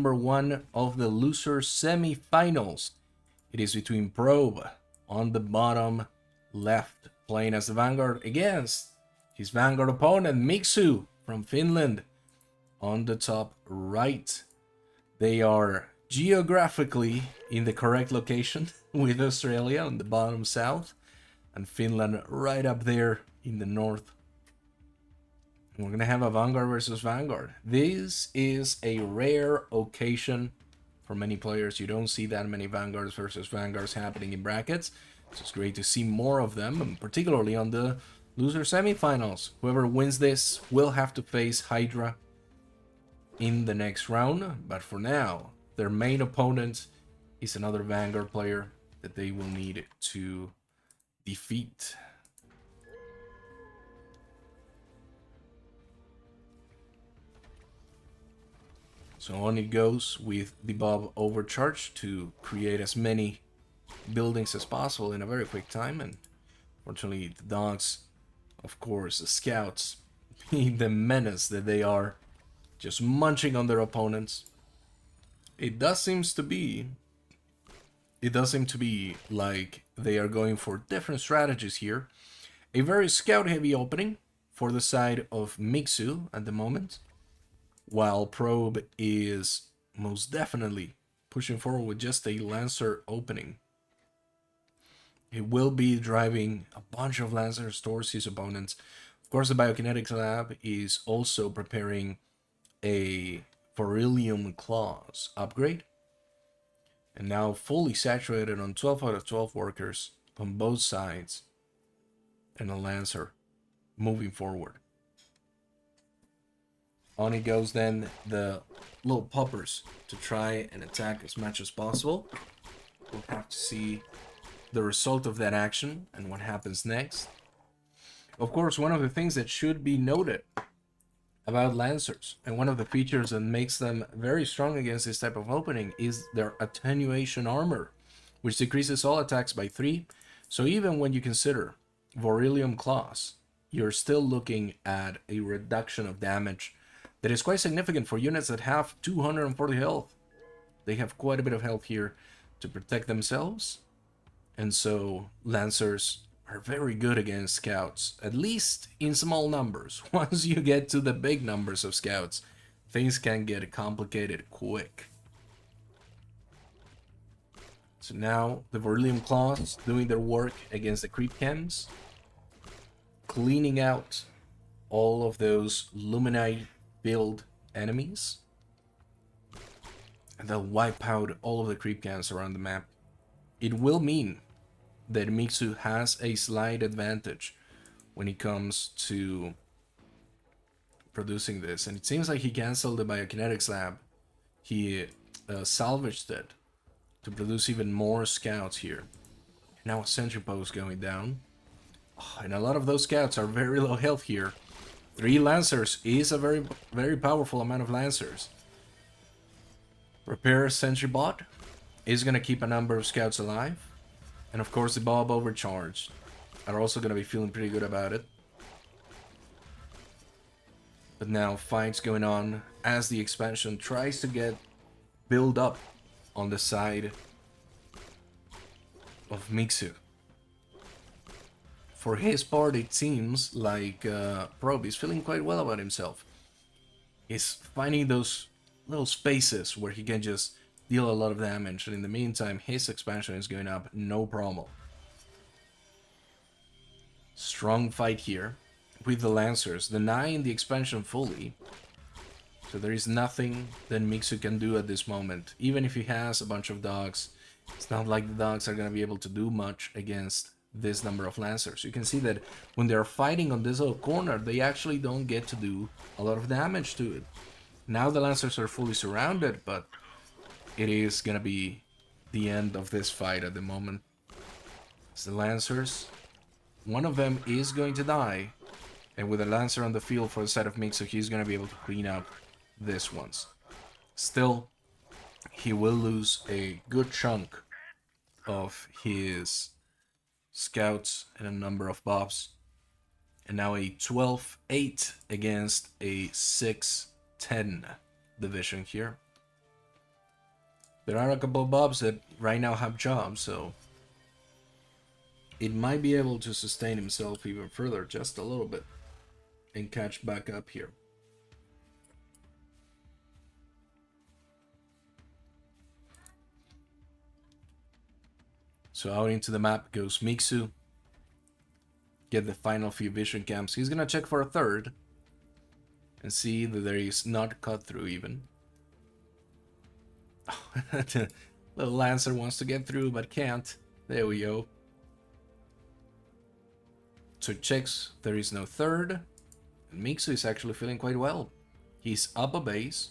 number 1 of the loser semi-finals. It is between Probe on the bottom left, playing as the Vanguard against his Vanguard opponent, Mixu from Finland, on the top right. They are geographically in the correct location, with Australia on the bottom south and Finland right up there in the north. We're going to have a Vanguard versus Vanguard. This is a rare occasion for many players. You don't see that many Vanguards versus Vanguards happening in brackets. So it's great to see more of them, and particularly on the loser semifinals. Whoever wins this will have to face Hydra in the next round. But for now, their main opponent is another Vanguard player that they will need to defeat. So on it goes with the Bob overcharge to create as many buildings as possible in a very quick time. And fortunately, the dogs, of course, the scouts, being the menace that they are, just munching on their opponents. It does seem to be like they are going for different strategies here. A very scout-heavy opening for the side of Mixu at the moment, while Probe is most definitely pushing forward with just a Lancer opening. It will be driving a bunch of Lancers towards his opponents. Of course, the Biokinetics Lab is also preparing a Beryllium Claws upgrade, and now fully saturated on 12 out of 12 workers on both sides, and a Lancer moving forward. On it goes then the little poppers to try and attack as much as possible. We'll have to see the result of that action and what happens next. Of course, one of the things that should be noted about Lancers, and one of the features that makes them very strong against this type of opening, is their attenuation armor, which decreases all attacks by 3. So even when you consider Beryllium Claws, you're still looking at a reduction of damage that is quite significant for units that have 240 health. They have quite a bit of health here to protect themselves. And so Lancers are very good against scouts, at least in small numbers. Once you get to the big numbers of scouts, things can get complicated quick. So now the Beryllium Claws doing their work against the creep chems, cleaning out all of those Luminite build enemies, and they'll wipe out all of the creep cams around the map. It will mean that Mixu has a slight advantage when it comes to producing this, and it seems like he canceled the Biokinetics Lab. He salvaged it to produce even more scouts here. Now a sentry post going down, and a lot of those scouts are very low health here. 3 Lancers is a very, very powerful amount of Lancers. Repair Sentry Bot is going to keep a number of scouts alive. And of course the Bob Overcharged are also going to be feeling pretty good about it. But now fights going on as the expansion tries to get build up on the side of Mixu. For his part, it seems like Probe is feeling quite well about himself. He's finding those little spaces where he can just deal a lot of damage, and in the meantime, his expansion is going up no problem. Strong fight here with the Lancers, denying the expansion fully. So there is nothing that Mixu can do at this moment. Even if he has a bunch of dogs, it's not like the dogs are going to be able to do much against this number of Lancers. You can see that when they're fighting on this little corner, they actually don't get to do a lot of damage to it. Now the Lancers are fully surrounded, but it is gonna be the end of this fight at the moment. It's the Lancers, one of them is going to die, and with a Lancer on the field for the side of Mixu, he's gonna be able to clean up this ones. Still, he will lose a good chunk of his scouts and a number of Bobs. And now a 12-8 against a 6-10 division here. There are a couple of mobs that right now have jobs, so it might be able to sustain himself even further, just a little bit, and catch back up here. So out into the map goes Mixu. Get the final few vision camps. He's gonna check for a third and see that there is not cut through even. The little Lancer wants to get through but can't. There we go. So checks, there is no third. And Mixu is actually feeling quite well. He's up a base.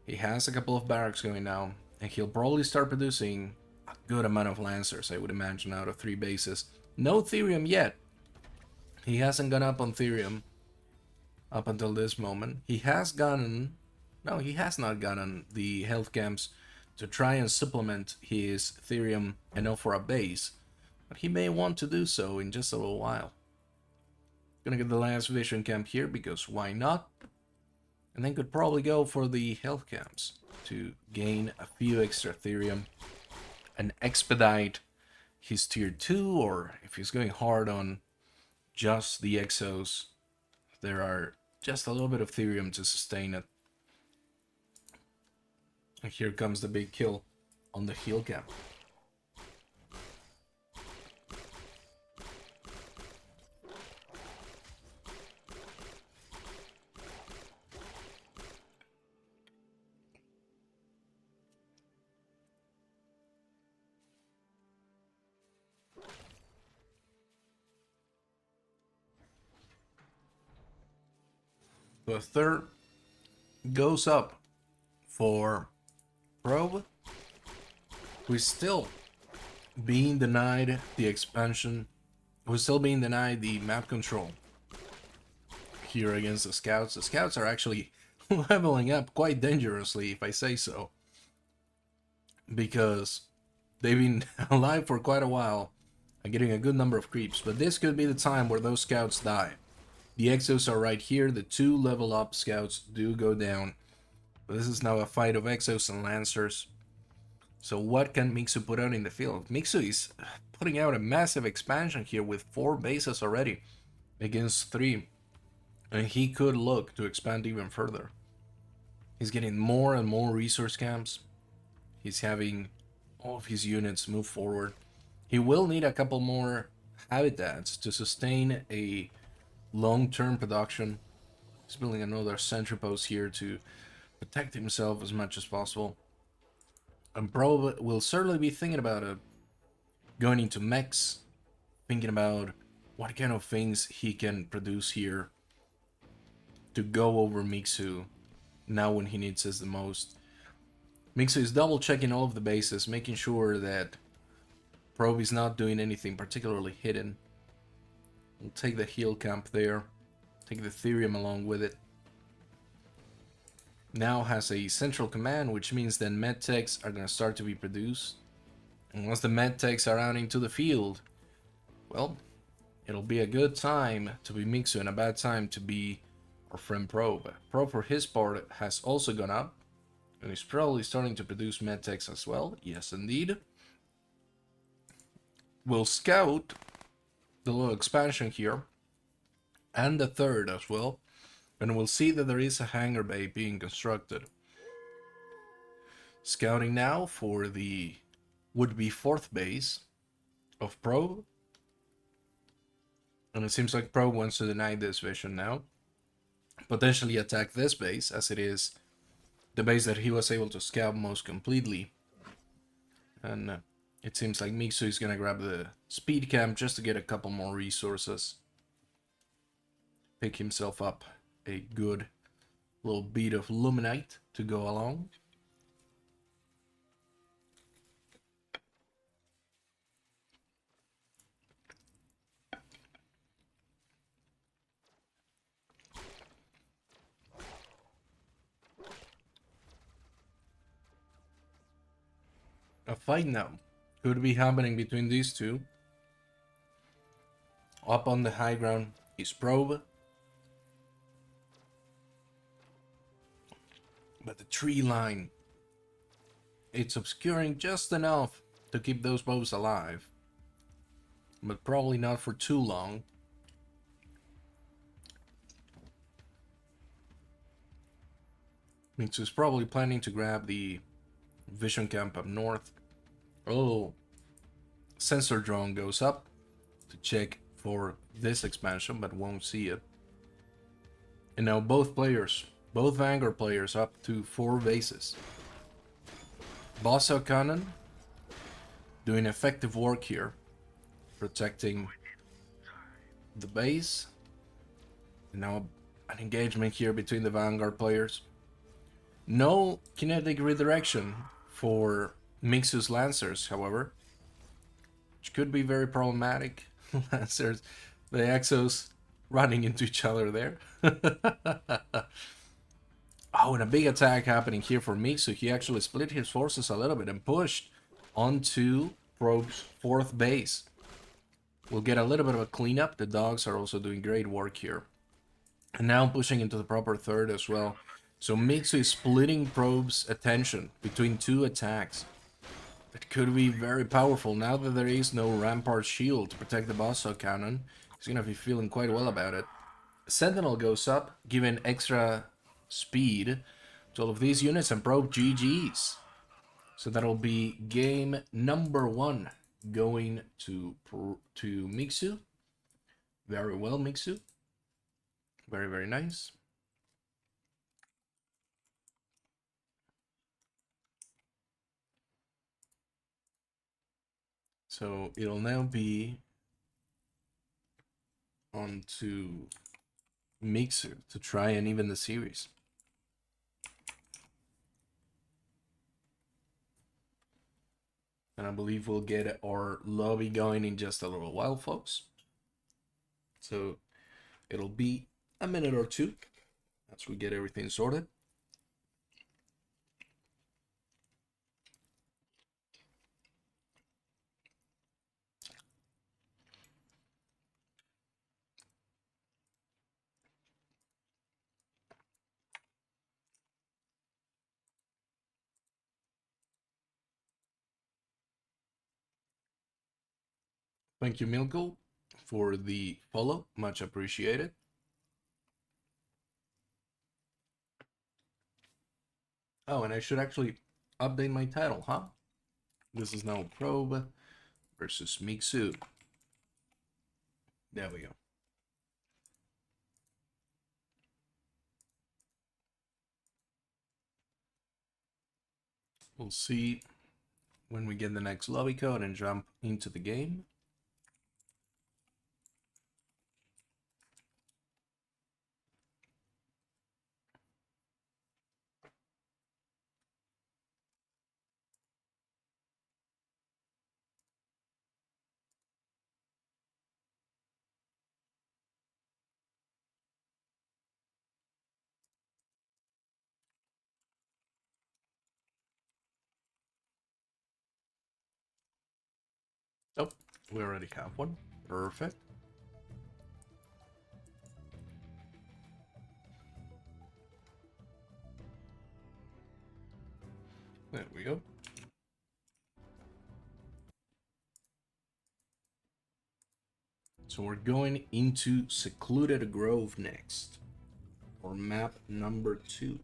He has a couple of barracks going now. And he'll probably start producing a good amount of Lancers, I would imagine, out of 3 bases. No Therium yet. He hasn't gone up on Therium up until this moment. He has gotten... No, he has not gotten the health camps to try and supplement his Therium enough for a base. But he may want to do so in just a little while. Gonna get the last vision camp here because why not? And then could probably go for the health camps to gain a few extra Therium and expedite his tier 2, or if he's going hard on just the Exos, there are just a little bit of Therium to sustain it. And here comes the big kill on the heal camp. The third goes up for Probe, who is still being denied the expansion, who's still being denied the map control here against the Scouts. The Scouts are actually leveling up quite dangerously, if I say so, because they've been alive for quite a while and getting a good number of creeps, but this could be the time where those Scouts die. The Exos are right here. The 2 level up Scouts do go down. But this is now a fight of Exos and Lancers. So what can Mixu put out in the field? Mixu is putting out a massive expansion here with 4 bases already against 3. And he could look to expand even further. He's getting more and more resource camps. He's having all of his units move forward. He will need a couple more habitats to sustain a long-term production. He's building another sentry post here to protect himself as much as possible. And Probe will certainly be thinking about going into mechs, thinking about what kind of things he can produce here to go over Mixu now when he needs us the most. Mixu is double checking all of the bases, making sure that Probe is not doing anything particularly hidden. We'll take the heal camp there, take the Therium along with it. Now has a central command, which means that medtechs are going to start to be produced. And once the medtechs are out into the field, well, it'll be a good time to be Mixu and a bad time to be our friend Probe. Probe, for his part, has also gone up, and he's probably starting to produce medtechs as well. Yes, indeed. We'll scout the little expansion here, and the third as well, and we'll see that there is a hangar bay being constructed. Scouting now for the would-be 4th base of Probe, and it seems like Probe wants to deny this vision now, potentially attack this base, as it is the base that he was able to scout most completely. And it seems like Mixu is gonna grab the speed camp just to get a couple more resources. Pick himself up a good little bead of Luminite to go along. A fight now could be happening between these two. Up on the high ground is Probe, but the tree line It's obscuring just enough to keep those bows alive, but probably not for too long. Mixu's probably planning to grab the vision camp up north. Oh, sensor drone goes up to check for this expansion, but won't see it. And now both Vanguard players, up to 4 bases. Bossa Cannon doing effective work here, protecting the base. And now an engagement here between the Vanguard players. No kinetic redirection for Mixu's Lancers, however, which could be very problematic. Lancers, the Exos running into each other there. Oh, and a big attack happening here for Mixu. He actually split his forces a little bit and pushed onto Probe's 4th base. We'll get a little bit of a cleanup. The dogs are also doing great work here. And now pushing into the proper 3rd as well. So Mixu is splitting Probe's attention between 2 attacks. It could be very powerful. Now that there is no Rampart Shield to protect the Bossa Cannon, he's gonna be feeling quite well about it. Sentinel goes up, giving extra speed to all of these units, and Probe GG's. So that'll be game number 1 going to Mixu. Very well, Mixu. Very, very nice. So it'll now be on to Mixu to try and even the series. And I believe we'll get our lobby going in just a little while, folks. So it'll be a minute or 2 as we get everything sorted. Thank you, Milko, for the follow. Much appreciated. Oh, and I should actually update my title, huh? This is now Probe versus Mixu. There we go. We'll see when we get the next lobby code and jump into the game. Oh, we already have one. Perfect. There we go. So we're going into Secluded Grove next, or map number 2.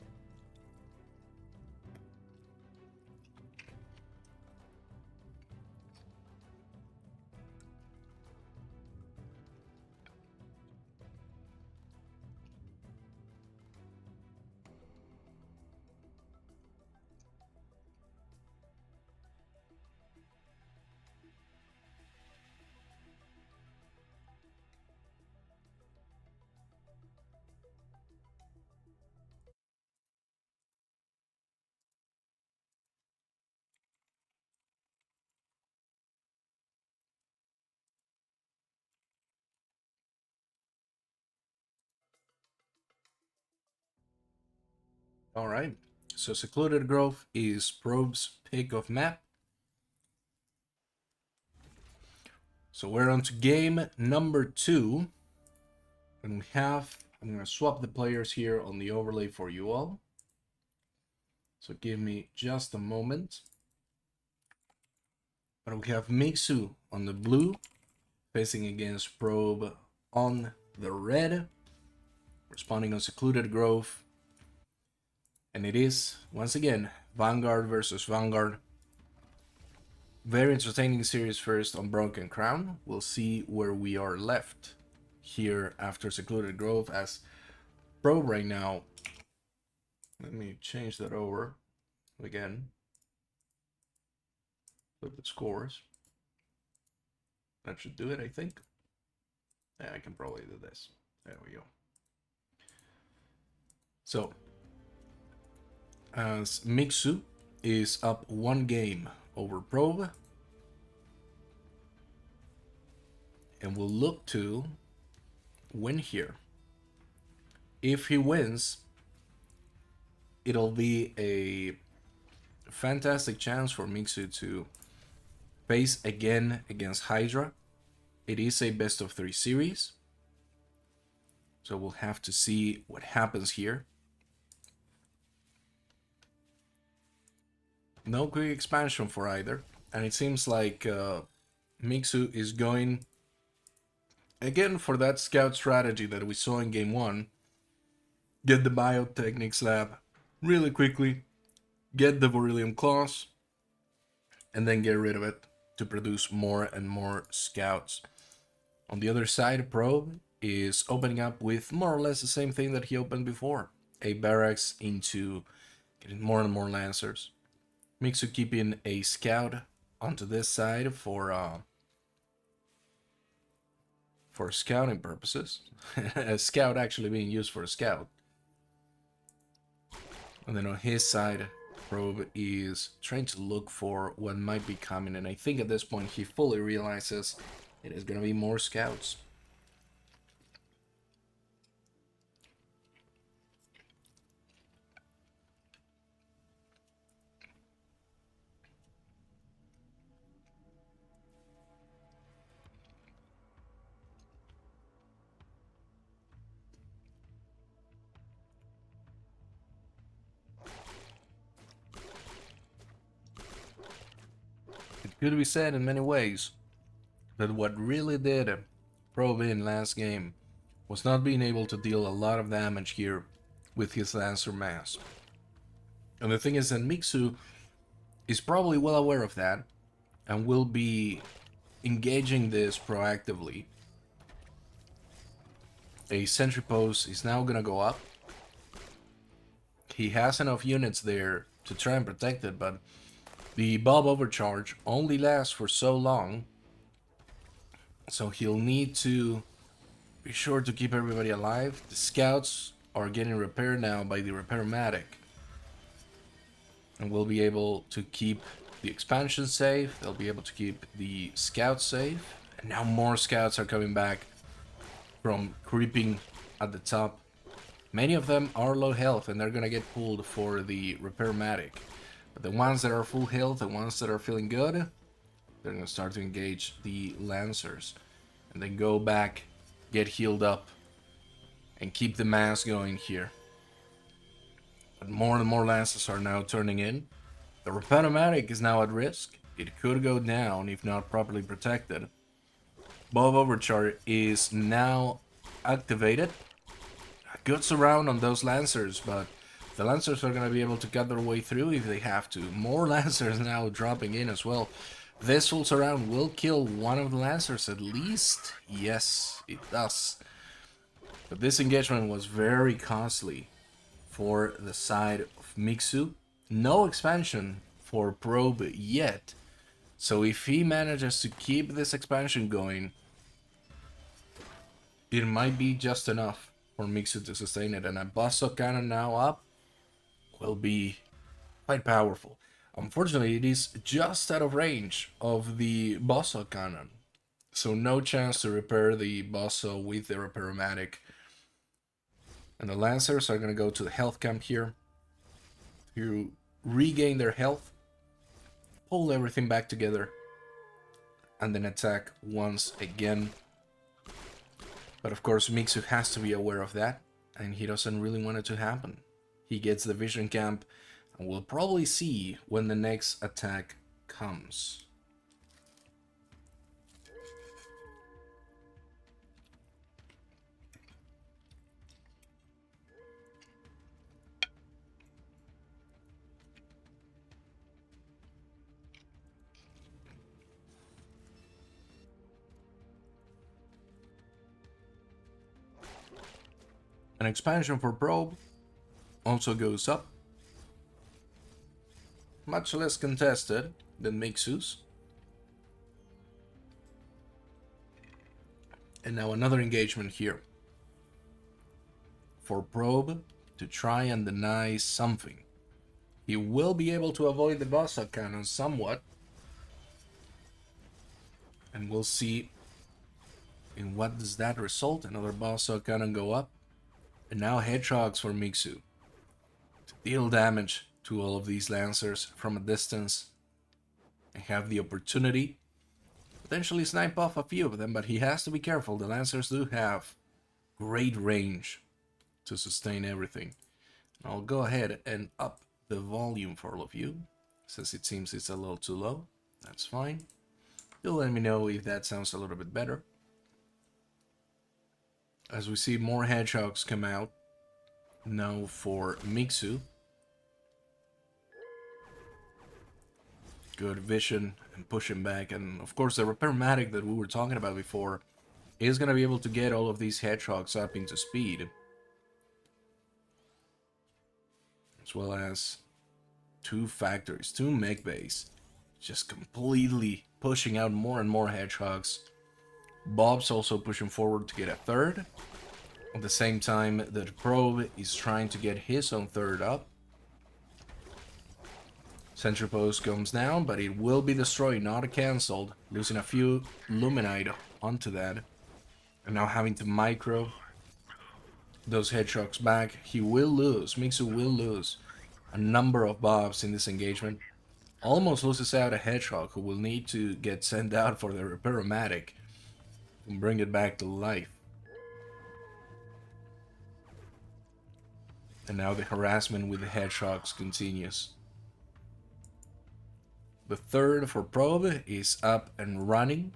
All right, so Secluded Grove is Probe's pick of map. So we're on to game number 2. And I'm going to swap the players here on the overlay for you all. So give me just a moment. But we have Mixu on the blue, facing against Probe on the red, responding on Secluded Grove. And it is, once again, Vanguard versus Vanguard. Very entertaining series first on Broken Crown. We'll see where we are left here after Secluded Grove, as Probe right now. Let me change that over again. Flip the scores. That should do it, I think. Yeah, I can probably do this. There we go. So, as Mixu is up 1 game over Probe, and will look to win here. If he wins, it'll be a fantastic chance for Mixu to face again against Hydra. It is a best of 3 series, so we'll have to see what happens here. No quick expansion for either, and it seems like Mixu is going again for that scout strategy that we saw in game 1. Get the Biotechnics lab really quickly, get the Beryllium Claws, and then get rid of it to produce more and more scouts. On the other side, Probe is opening up with more or less the same thing that he opened before. A barracks into getting more and more Lancers. Mixu keeping a scout onto this side for scouting purposes. A scout actually being used for a scout. And then on his side, Probe is trying to look for what might be coming, and I think at this point he fully realizes it is going to be more scouts. It could be said in many ways that what really did Probe in last game was not being able to deal a lot of damage here with his Lancer mass. And the thing is that Mixu is probably well aware of that and will be engaging this proactively. A sentry post is now gonna go up. He has enough units there to try and protect it, but the Bob Overcharge only lasts for so long, so he'll need to be sure to keep everybody alive. The scouts are getting repaired now by the Repairmatic, and we'll be able to keep the expansion safe. They'll be able to keep the scouts safe, and now more scouts are coming back from creeping at the top. Many of them are low health, and they're gonna get pulled for the Repairmatic. But the ones that are full health, the ones that are feeling good, they're gonna start to engage the Lancers, and then go back, get healed up, and keep the mass going here. But more and more Lancers are now turning in. The Repairmatic is now at risk. It could go down if not properly protected. Bob Overcharge is now activated. A good surround on those Lancers, but the Lancers are going to be able to cut their way through if they have to. More Lancers now dropping in as well. This full surround will kill one of the Lancers at least. Yes, it does. But this engagement was very costly for the side of Mixu. No expansion for Probe yet. So if he manages to keep this expansion going, it might be just enough for Mixu to sustain it. And a Buzzsaw Cannon now up will be quite powerful. Unfortunately, it is just out of range of the Buzzsaw Cannon, so no chance to repair the Buzzsaw with the Repairmatic. And the Lancers are going to go to the health camp here to regain their health, pull everything back together, and then attack once again. But of course, Mixu has to be aware of that, and he doesn't really want it to happen. He gets the vision camp, and we'll probably see when the next attack comes. An expansion for Probe also goes up. Much less contested than Mixu's. And now another engagement here. For Probe to try and deny something. He will be able to avoid the Bossa Cannon somewhat. And we'll see in what does that result. Another Bossa Cannon go up. And now Hedgehogs for Mixu. To deal damage to all of these Lancers from a distance. And have the opportunity potentially snipe off a few of them, but he has to be careful. The Lancers do have great range to sustain everything. I'll go ahead and up the volume for all of you, since it seems it's a little too low. That's fine. You'll let me know if that sounds a little bit better. As we see more Hedgehogs come out now for Mixu. Good vision and push him back, and of course the Repair-matic that we were talking about before is going to be able to get all of these Hedgehogs up into speed, as well as two factories, two mech base, just completely pushing out more and more Hedgehogs. Bob's also pushing forward to get a third, at the same time that Probe is trying to get his own third up. Sentry post comes down, but it will be destroyed, not cancelled, losing a few Luminite onto that. And now having to micro those Hedgehogs back. He will lose, Mixu will lose a number of Bobs in this engagement. Almost loses out a Hedgehog who will need to get sent out for the Repair-matic and bring it back to life. And now the harassment with the Hedgehogs continues. The third for Probe is up and running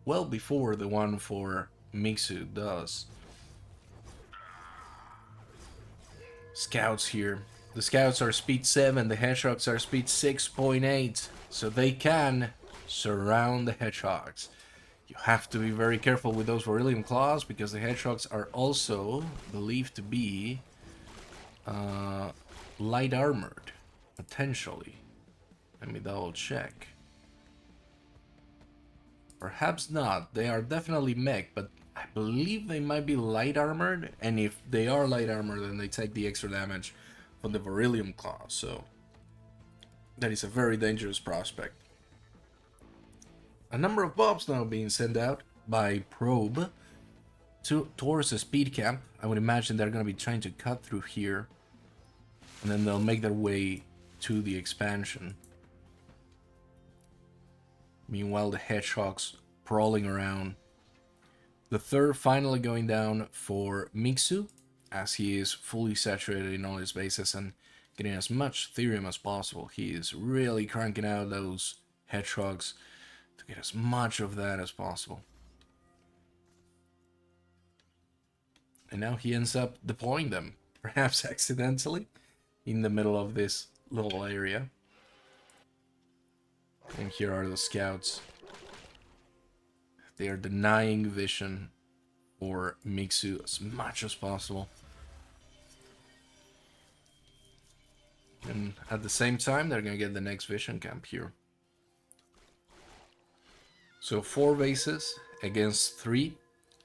well before the one for Mixu does. Scouts here. The Scouts are speed 7, the Hedgehogs are speed 6.8, so they can surround the Hedgehogs. You have to be very careful with those Beryllium Claws, because the Hedgehogs are also believed to be light armored, potentially. Let me double check. Perhaps not. They are definitely mech, but I believe they might be light armored, and if they are light armored, then they take the extra damage from the Beryllium Claw, so that is a very dangerous prospect. A number of Bobs now being sent out by Probe towards the speed camp. I would imagine they're going to be trying to cut through here, and then they'll make their way to the expansion. Meanwhile, the Hedgehogs crawling around. The third finally going down for Mixu, as he is fully saturated in all his bases and getting as much Therium as possible. He is really cranking out those Hedgehogs to get as much of that as possible. And now he ends up deploying them, perhaps accidentally, in the middle of this little area. And here are the Scouts. They are denying vision for Mixu as much as possible. And at the same time, they're going to get the next vision camp here. So 4 bases against 3,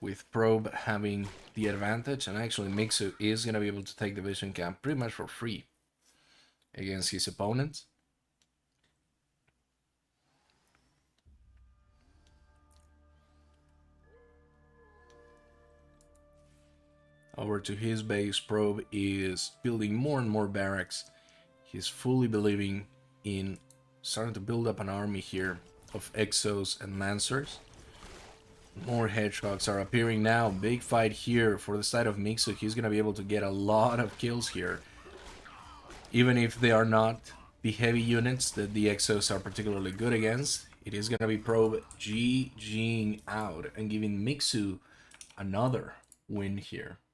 with Probe having the advantage. And actually Mixu is going to be able to take the vision camp pretty much for free against his opponent. Over to his base, Probe is building more and more barracks. He's fully believing in starting to build up an army here of Exos and Lancers. More Hedgehogs are appearing now. Big fight here for the side of Mixu. He's going to be able to get a lot of kills here. Even if they are not the heavy units that the Exos are particularly good against, it is going to be Probe GGing out and giving Mixu another win here.